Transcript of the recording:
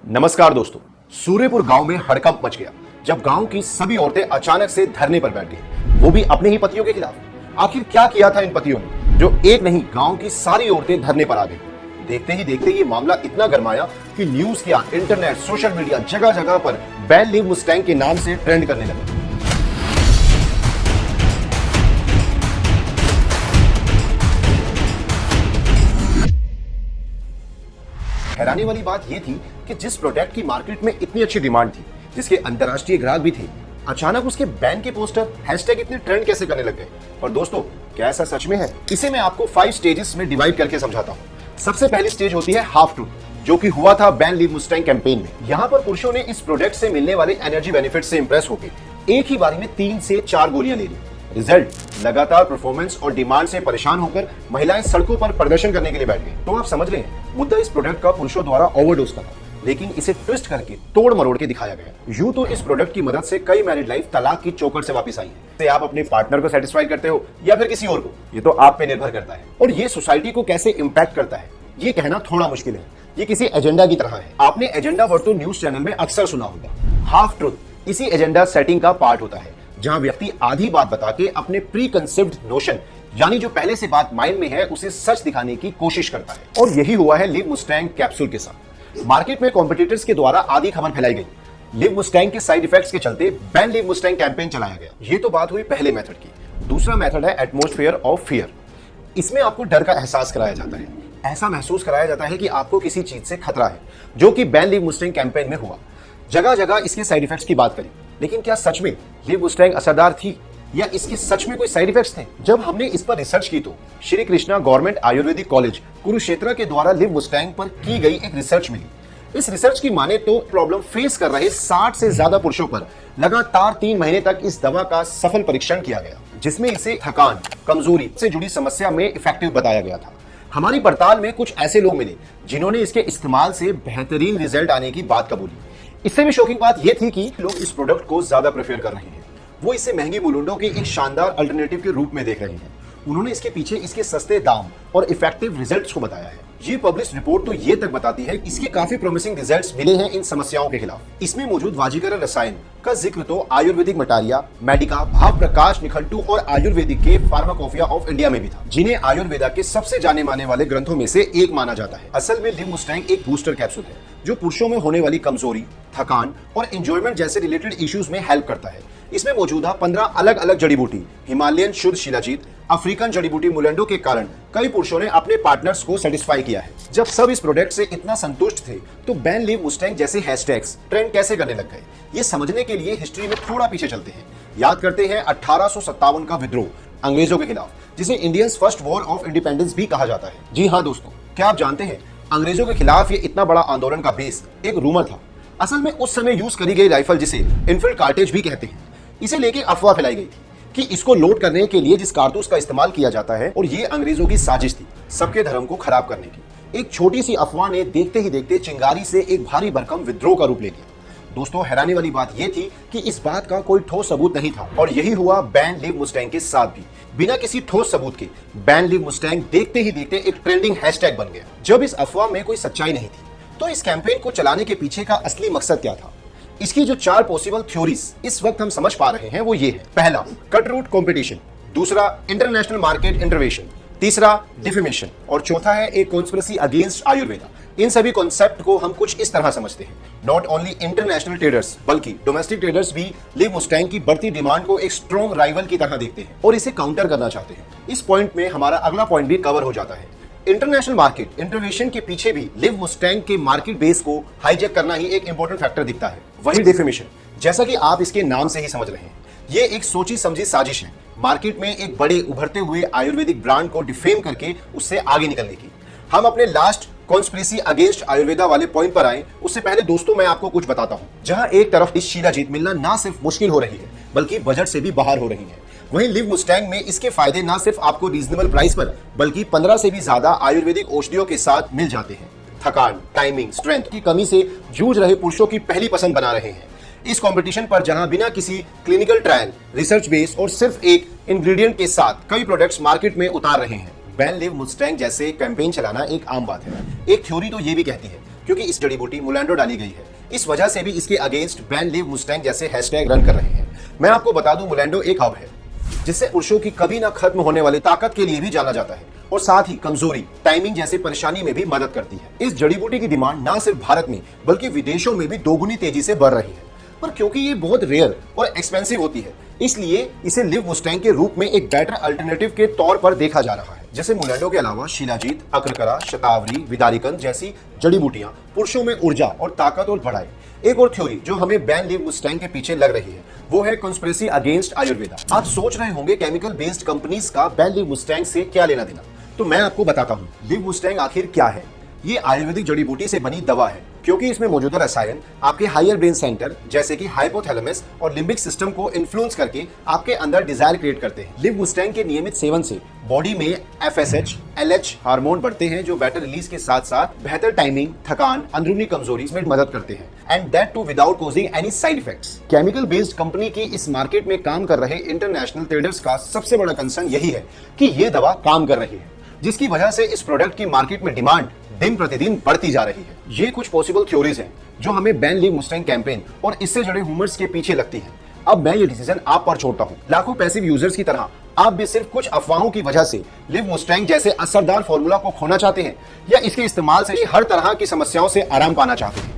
नमस्कार दोस्तों। सूर्यपुर गांव में हड़कंप मच गया जब गांव की सभी औरतें अचानक से धरने पर बैठ गई, वो भी अपने ही पतियों के खिलाफ। आखिर क्या किया था इन पतियों ने जो एक नहीं गांव की सारी औरतें धरने पर आ गई। देखते ही देखते ये मामला इतना गरमाया कि न्यूज क्या, इंटरनेट, सोशल मीडिया जगह जगह पर बैन लीव मुस्टैंग के नाम से ट्रेंड करने लगे। हैरानी वाली बात यह थी कि जिस प्रोडक्ट की मार्केट में इतनी अच्छी डिमांड थी, जिसके अंतर्राष्ट्रीय ग्राहक भी थे, अचानक उसके बैन के पोस्टर हैशटैग इतने ट्रेंड कैसे करने लग गए। और दोस्तों, क्या ऐसा सच में है? इसे मैं आपको 5 स्टेजेस में डिवाइड करके समझाता हूँ। सबसे पहली स्टेज होती है हाफ ट्रूथ, जो कि हुआ था बैन लीव मुस्टैंग कैंपेन में। यहाँ पर पुरुषों ने इस प्रोडक्ट से मिलने वाले एनर्जी बेनिफिट से इंप्रेस होकर एक ही बारी में 3 से 4 गोलियां ले ली। रिजल्ट, लगातार परफॉर्मेंस और डिमांड से परेशान होकर महिलाएं सड़कों पर प्रदर्शन करने के लिए बैठ गई। तो आप समझ रहे हैं, मुद्दा इस प्रोडक्ट का पुरुषों द्वारा ओवरडोज का था, लेकिन इसे ट्विस्ट करके तोड़ मरोड़ के दिखाया गया। यूं तो इस प्रोडक्ट की मदद से कई मैरिड लाइफ तलाक की चौकट से वापस आई है। तो आप अपने पार्टनर को सेटिस्फाई करते हो या फिर किसी और को, ये तो आप पे निर्भर करता है। और ये सोसाइटी को कैसे इंपैक्ट करता है, ये कहना थोड़ा मुश्किल है। ये किसी एजेंडा की तरह है। आपने एजेंडा वर्ड तो न्यूज चैनल में अक्सर सुना होगा। हाफ ट्रूथ इसी एजेंडा सेटिंग का पार्ट होता है, जहां व्यक्ति आधी बात बता के अपने प्री कंसेप्ट नोशन, यानी जो पहले से बात माइंड में है, उसे सच दिखाने की कोशिश करता है। और यही हुआ है लिव मुस्टैंग कैप्सूल के साथ। मार्केट में कॉम्पिटिटर्स के द्वारा आधी खबर फैलाई गई। लिव मुस्टैंग के साइड इफेक्ट्स के चलते बैन लिव मुस्टैंग कैंपेन चलाया गया। ये तो बात हुई पहले मेथड की। दूसरा मेथड है एटमॉस्फेयर ऑफ फियर। इसमें आपको डर का एहसास कराया जाता है। ऐसा महसूस कराया जाता है कि आपको किसी चीज से खतरा है, जो कि बैन लिव मुस्टैंग कैंपेन में हुआ। जगह जगह इसके साइड इफेक्ट्स की बात करी, लेकिन क्या सच में लिव मुस्टैंग असरदार थी या इसके सच में कोई साइड इफेक्ट्स थे? जब हमने इस पर रिसर्च की तो श्री कृष्णा गवर्नमेंट आयुर्वेदिक कॉलेज कुरुक्षेत्र के द्वारा लिव मुस्टैंग पर की गई एक रिसर्च मिली। इस रिसर्च की माने तो प्रॉब्लम फेस कर रहे 60 से ज्यादा पुरुषों पर लगातार 3 महीने तक इस दवा का सफल परीक्षण किया गया, जिसमें इसे थकान, कमजोरी से जुड़ी समस्या में इफेक्टिव बताया गया था। हमारी पड़ताल में कुछ ऐसे लोग मिले जिन्होंने इसके इस्तेमाल से बेहतरीन रिजल्ट आने की बात कबूली। इससे भी शॉकिंग बात यह थी कि लोग इस प्रोडक्ट को ज्यादा प्रेफर कर रहे हैं। वो इसे महंगी मुलुंडों के एक शानदार अल्टरनेटिव के रूप में देख रहे हैं। उन्होंने इसके पीछे इसके सस्ते दाम और इफेक्टिव रिजल्ट्स को बताया है। ये पब्लिश रिपोर्ट तो ये तक बताती है कि इसके काफी प्रॉमिसिंग रिजल्ट्स मिले हैं इन समस्याओं के खिलाफ। इसमें मौजूद वाजीकर रसायन का जिक्र तो आयुर्वेदिक मटारिया, मेडिका, भाव प्रकाश निखंटू और आयुर्वेदिक के फार्माकोफिया ऑफ इंडिया में भी था, जिन्हें आयुर्वेदा के सबसे जाने माने वाले ग्रंथों में से एक माना जाता है। असल में लिव मुस्टैंग एक बूस्टर कैप्सूल है जो पुरुषों में होने वाली कमजोरी, थकान और एंजॉयमेंट जैसे रिलेटेड इश्यूज में हेल्प करता है। इसमें मौजूदा 15 अलग अलग जड़ी बूटी, हिमालयन शुद्ध शिलाजीत, अफ्रीकन जड़ी बूटी मुलेंडो के कारण कई पुरुषों ने अपने पार्टनर्स को सेटिस्फाई किया है। जब सब इस प्रोडक्ट से इतना संतुष्ट थे, तो बैन लीव मुस्टैंग जैसे हैशटैग्स ट्रेंड कैसे करने लग गए? ये समझने के लिए हिस्ट्री में थोड़ा पीछे चलते हैं। याद करते हैं 1857 का विद्रोह अंग्रेजों के खिलाफ, जिसे Indians first war of independence भी कहा जाता है। जी हाँ दोस्तों, क्या आप जानते हैं अंग्रेजों के खिलाफ ये इतना बड़ा आंदोलन का बेस एक रूमर था। असल में उस समय यूज करी गई राइफल, जिसे इनफिल्ड कार्टेज भी कहते हैं, इसे लेके अफवाह फैलाई गई थी कि इसको लोड करने के लिए जिस कारतूस का इस्तेमाल किया जाता है, और ये अंग्रेजों की साजिश थी सबके धर्म को खराब करने की। एक छोटी सी अफवाह ने देखते ही देखते चिंगारी से एक भारी भरकम विद्रोह का रूप ले लिया। दोस्तों, हैरानी वाली बात यह थी कि इस बात का कोई ठोस सबूत नहीं था, और यही हुआ बैन लीव मुस्टैंग के साथ भी। बिना किसी ठोस सबूत के बैन लीव मुस्टैंग देखते ही देखते एक ट्रेंडिंग हैशटैग बन गया। जब इस अफवाह में कोई सच्चाई नहीं थी, तो इस कैंपेन को चलाने के पीछे का असली मकसद क्या था? इसकी जो 4 पॉसिबल थ्योरीज इस वक्त हम समझ पा रहे हैं, वो ये है। पहला, कट रूट कंपटीशन। दूसरा, इंटरनेशनल मार्केट इंटरवेंशन। तीसरा, डिफेमेशन। और चौथा है एक कॉन्स्पिरेसी अगेंस्ट आयुर्वेदा। इन सभी कॉन्सेप्ट को हम कुछ इस तरह समझते हैं। नॉट ओनली इंटरनेशनल ट्रेडर्स, बल्कि डोमेस्टिक ट्रेडर्स भी लिव मुस्टैंग की बढ़ती डिमांड को एक स्ट्रॉन्ग राइवल की तरह देखते हैं और इसे काउंटर करना चाहते हैं। इस पॉइंट में हमारा अगला पॉइंट भी कवर हो जाता है। इंटरनेशनल मार्केट इंटरवेंशन के पीछे भी लिव मुस्टैंग के मार्केट बेस को हाईजैक करना ही एक इंपॉर्टेंट फैक्टर दिखता है। वही डिफेमेशन, जैसा कि आप इसके नाम से ही समझ रहे हैं, ये एक सोची समझी साजिश है मार्केट में एक बड़े उभरते हुए आयुर्वेदिक ब्रांड को डिफेम करके उससे आगे निकलने की। हम अपने लास्ट कॉन्स्पिरेसी अगेंस्ट आयुर्वेदा वाले पॉइंट पर आए, उससे पहले दोस्तों मैं आपको कुछ बताता हूं। जहां एक तरफ इस शिलाजीत मिलना ना सिर्फ मुश्किल हो रही है, बल्कि बजट से भी बाहर हो रही है, वहीं लिव मुस्टैंग में इसके फायदे ना सिर्फ आपको रीजनेबल प्राइस पर, बल्कि 15 से भी ज्यादा आयुर्वेदिक औषधियों के साथ मिल जाते हैं। थकान, टाइमिंग, स्ट्रेंथ की कमी से जूझ रहे पुरुषों की पहली पसंद बना रहे हैं। इस कंपटीशन पर जहां बिना किसी क्लिनिकल ट्रायल, रिसर्च बेस और सिर्फ एक इंग्रेडिएंट के साथ कई प्रोडक्ट्स मार्केट में उतार रहे हैं, बैन लिव मुस्टैंग जैसे कैंपेन चलाना एक आम बात है। एक थ्योरी तो ये भी कहती है क्योंकि इस जड़ी बूटी मुलैंडो डाली गई है। इस वजह से भी इसके अगेंस्ट बैन लिव मुस्टैंग जैसे हैशटैग रन कर रहे हैं। मैं आपको बता दूं, मुलैंडो एक हब है जिससे पुरुषों की कभी ना खत्म होने वाली ताकत के लिए भी जाना जाता है और साथ ही कमजोरी, टाइमिंग जैसे परेशानी में भी मदद करती है। इस जड़ी बूटी की डिमांड ना सिर्फ भारत में बल्कि विदेशों में भी दोगुनी तेजी से बढ़ रही है। पर क्योंकि ये बहुत रेयर और एक्सपेंसिव होती है, इसलिए इसे लिव मुस्टैंग के रूप में एक बेटर अल्टरनेटिव के तौर पर देखा जा रहा है। जैसे मुलैंडो के अलावा शिलाजीत, अक्रकरा, शतावरी, विदारिकन जैसी जड़ी बूटियां पुरुषों में ऊर्जा और ताकत और बढ़ाए। एक और थ्योरी जो हमें बैन लिव मुस्टैंग के पीछे लग रही है वो है कॉन्स्पिरेसी अगेंस्ट आयुर्वेदा। आप सोच रहे होंगे केमिकल बेस्ड कंपनीज का बैन लिव मुस्टैंग से क्या लेना देना, तो मैं आपको बताता हूँ लिव मुस्टैंग आखिर क्या है। ये आयुर्वेदिक जड़ी बूटी से बनी दवा है क्योंकि इसमें मौजूदा रसायन आपके हायर ब्रेन सेंटर जैसे कि हाइपोथैलेमस और लिम्बिक सिस्टम को इन्फ्लुएंस करके आपके अंदर डिजायर क्रिएट करते हैं। लिव मुस्टैंग के नियमित सेवन से बॉडी में FSH, LH हार्मोन बढ़ते हैं जो बेटर रिलीज के साथ साथ बेहतर टाइमिंग, थकान, अंदरूनी कमजोरी में मदद करते हैं and that too without causing any side effects. Chemical based company की इस मार्केट में काम कर रहे इंटरनेशनल ट्रेडर्स का सबसे बड़ा कंसर्न यही है कि ये दवा काम कर रही है, जिसकी वजह से इस प्रोडक्ट की मार्केट में डिमांड दिन प्रतिदिन बढ़ती जा रही है। ये कुछ पॉसिबल थ्योरीज हैं जो हमें बैन लिव मुस्टैंग कैंपेन और इससे जुड़े ह्यूमर्स के पीछे लगती हैं। अब मैं ये डिसीजन आप पर छोड़ता हूँ। लाखों पैसिव यूजर्स की तरह आप भी सिर्फ कुछ अफवाहों की वजह से लिव मुस्टैंग जैसे असरदार फॉर्मूला को खोना चाहते हैं या इसके इस्तेमाल से हर तरह की समस्याओं से आराम पाना चाहते हैं।